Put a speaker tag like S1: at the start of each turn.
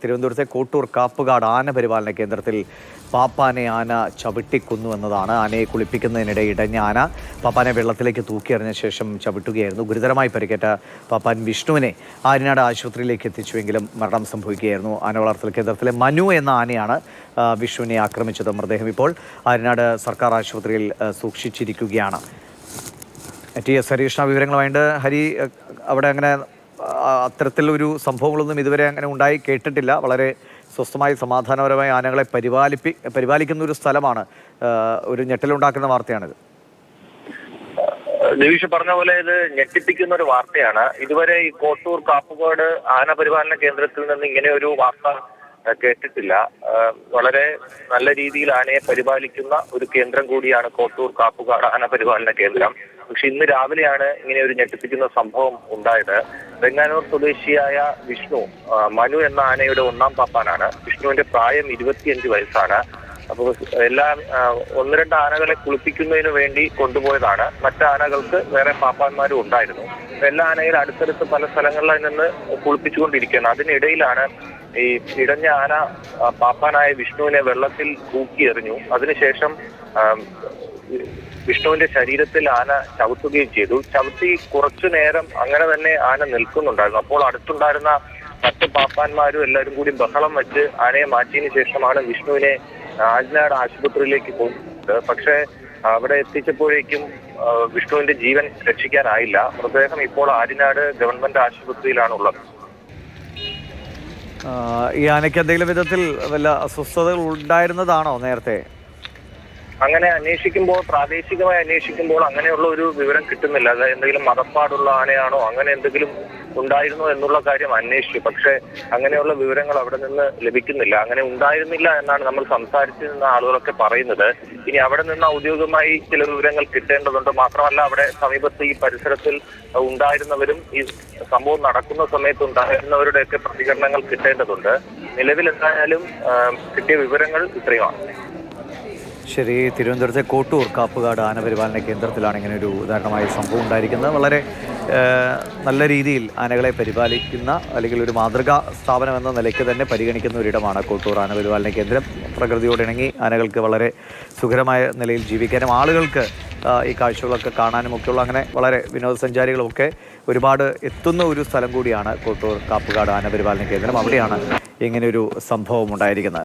S1: തിരുവനന്തപുരത്തെ കോട്ടൂർ കാപ്പുകാട് ആന പരിപാലന കേന്ദ്രത്തിൽ പാപ്പാനെ ആന ചവിട്ടിക്കൊന്നു എന്നതാണ്. ആനയെ കുളിപ്പിക്കുന്നതിനിടെ ഇടഞ്ഞ ആന പാപ്പാനെ വെള്ളത്തിലേക്ക് തൂക്കിയെറിഞ്ഞ ശേഷം ചവിട്ടുകയായിരുന്നു. ഗുരുതരമായി പരിക്കേറ്റ പാപ്പാൻ വിഷ്ണുവിനെ ആര്യനാട് ആശുപത്രിയിലേക്ക് എത്തിച്ചുവെങ്കിലും മരണം സംഭവിക്കുകയായിരുന്നു. ആന വളർത്തൽ കേന്ദ്രത്തിലെ മനു എന്ന ആനയാണ് വിഷ്ണുവിനെ ആക്രമിച്ചത്. മൃതദേഹം ഇപ്പോൾ ആര്യനാട് സർക്കാർ ആശുപത്രിയിൽ സൂക്ഷിച്ചിരിക്കുകയാണ്. TS ഹരീഷ്ണ വിവരങ്ങളുമായിട്ട്. ഹരി, അവിടെ അങ്ങനെ അത്തരത്തിലൊരു സംഭവങ്ങളൊന്നും ഇതുവരെ അങ്ങനെ ഉണ്ടായി കേട്ടിട്ടില്ല. വളരെ സ്വസ്ഥമായി സമാധാനപരമായി ആനകളെ പരിപാലിക്കുന്ന ഒരു സ്ഥലമാണ്. ഒരു ഞെട്ടലുണ്ടാക്കുന്ന വാർത്തയാണിത്.
S2: ദേവീഷ് പറഞ്ഞ പോലെ ഇത് ഞെട്ടിപ്പിക്കുന്ന ഒരു വാർത്തയാണ്. ഇതുവരെ ഈ കോട്ടൂർ കാപ്പുകാട് ആന പരിപാലന കേന്ദ്രത്തിൽ നിന്ന് ഇങ്ങനെ ഒരു വാർത്ത കേട്ടിട്ടില്ല. വളരെ നല്ല രീതിയിൽ ആനയെ പരിപാലിക്കുന്ന ഒരു കേന്ദ്രം കൂടിയാണ് കോട്ടൂർ കാപ്പുകാട് ആന പരിപാലന കേന്ദ്രം. പക്ഷെ ഇന്ന് രാവിലെയാണ് ഇങ്ങനെ ഒരു ഞെട്ടിപ്പിക്കുന്ന സംഭവം ഉണ്ടായത്. വെങ്ങാനൂർ സ്വദേശിയായ വിഷ്ണു, മനു എന്ന ആനയുടെ ഒന്നാം പാപ്പാനാണ്. വിഷ്ണുവിന്റെ പ്രായം 25 വയസ്സാണ്. അപ്പോൾ ഒന്ന് രണ്ട് ആനകളെ കുളിപ്പിക്കുന്നതിന് വേണ്ടി കൊണ്ടുപോയതാണ്. മറ്റു ആനകൾക്ക് വേറെ പാപ്പാന്മാരും ഉണ്ടായിരുന്നു. എല്ലാ ആനയും അടുത്തടുത്ത് പല സ്ഥലങ്ങളിൽ നിന്ന് കുളിപ്പിച്ചുകൊണ്ടിരിക്കുകയാണ്. അതിനിടയിലാണ് ഈ ഇടഞ്ഞ ആന പാപ്പാനായ വിഷ്ണുവിനെ വെള്ളത്തിൽ തൂക്കിയെറിഞ്ഞു. അതിനുശേഷം വിഷ്ണുവിന്റെ ശരീരത്തിൽ ആന ചവിട്ടുകയും ചെയ്തു. ചവിട്ടി കുറച്ചു നേരം അങ്ങനെ തന്നെ ആന നിൽക്കുന്നുണ്ടായിരുന്നു. അപ്പോൾ അടുത്തുണ്ടായിരുന്ന മറ്റ് പാപ്പാന്മാരും എല്ലാവരും കൂടി ബഹളം വെച്ച് ആനയെ മാറ്റിയതിനു ശേഷമാണ് വിഷ്ണുവിനെ ആര്യനാട് ആശുപത്രിയിലേക്ക് പോകുന്നത്. പക്ഷേ അവിടെ എത്തിച്ചപ്പോഴേക്കും വിഷ്ണുവിന്റെ ജീവൻ രക്ഷിക്കാനായില്ല. മൃതദേഹം ഇപ്പോൾ ആര്യനാട് ഗവൺമെന്റ് ആശുപത്രിയിലാണ് ഉള്ളത്.
S1: ഈ ആനയ്ക്ക് എന്തെങ്കിലും വിധത്തിൽ വല്ല അസ്വസ്ഥതകൾ ഉണ്ടായിരുന്നതാണോ നേരത്തെ?
S2: അങ്ങനെ പ്രാദേശികമായി അന്വേഷിക്കുമ്പോൾ അങ്ങനെയുള്ള ഒരു വിവരം കിട്ടുന്നില്ല. അത് എന്തെങ്കിലും മതപ്പാടുള്ള ആനയാണോ, അങ്ങനെ എന്തെങ്കിലും ഉണ്ടായിരുന്നോ എന്നുള്ള കാര്യം അന്വേഷിച്ചു. പക്ഷെ അങ്ങനെയുള്ള വിവരങ്ങൾ അവിടെ നിന്ന് ലഭിക്കുന്നില്ല. അങ്ങനെ ഉണ്ടായിരുന്നില്ല എന്നാണ് നമ്മൾ സംസാരിച്ചിരുന്ന ആളുകളൊക്കെ പറയുന്നത്. ഇനി അവിടെ നിന്ന് ഔദ്യോഗികമായി ചില വിവരങ്ങൾ കിട്ടേണ്ടതുണ്ട്. മാത്രമല്ല, അവിടെ സമീപത്ത് ഈ പരിസരത്തിൽ ഉണ്ടായിരുന്നവരും ഈ സംഭവം നടക്കുന്ന സമയത്ത് ഉണ്ടായിരുന്നവരുടെയൊക്കെ പ്രതികരണങ്ങൾ കിട്ടേണ്ടതുണ്ട്. നിലവിൽ എന്തായാലും കിട്ടിയ വിവരങ്ങൾ ഇത്രയുമാണ്.
S1: ശരി, തിരുവനന്തപുരത്തെ കോട്ടൂർ കാപ്പുകാട് ആന പരിപാലന കേന്ദ്രത്തിലാണ് ഇങ്ങനെ ഒരു ഉദാഹരണമായ സംഭവം ഉണ്ടായിരിക്കുന്നത്. വളരെ നല്ല രീതിയിൽ ആനകളെ പരിപാലിക്കുന്ന, അല്ലെങ്കിൽ ഒരു മാതൃകാ സ്ഥാപനം എന്ന നിലയ്ക്ക് തന്നെ പരിഗണിക്കുന്ന ഒരിടമാണ് കോട്ടൂർ ആന പരിപാലന കേന്ദ്രം. പ്രകൃതിയോടിണങ്ങി ആനകൾക്ക് വളരെ സുഖകരമായ നിലയിൽ ജീവിക്കാനും ആളുകൾക്ക് ഈ കാഴ്ചകളൊക്കെ കാണാനും ഒക്കെയുള്ള, അങ്ങനെ വളരെ വിനോദസഞ്ചാരികളുമൊക്കെ ഒരുപാട് എത്തുന്ന ഒരു സ്ഥലം കൂടിയാണ് കോട്ടൂർ കാപ്പുകാട് ആന പരിപാലന കേന്ദ്രം. അവിടെയാണ് ഇങ്ങനെയൊരു സംഭവം ഉണ്ടായിരിക്കുന്നത്.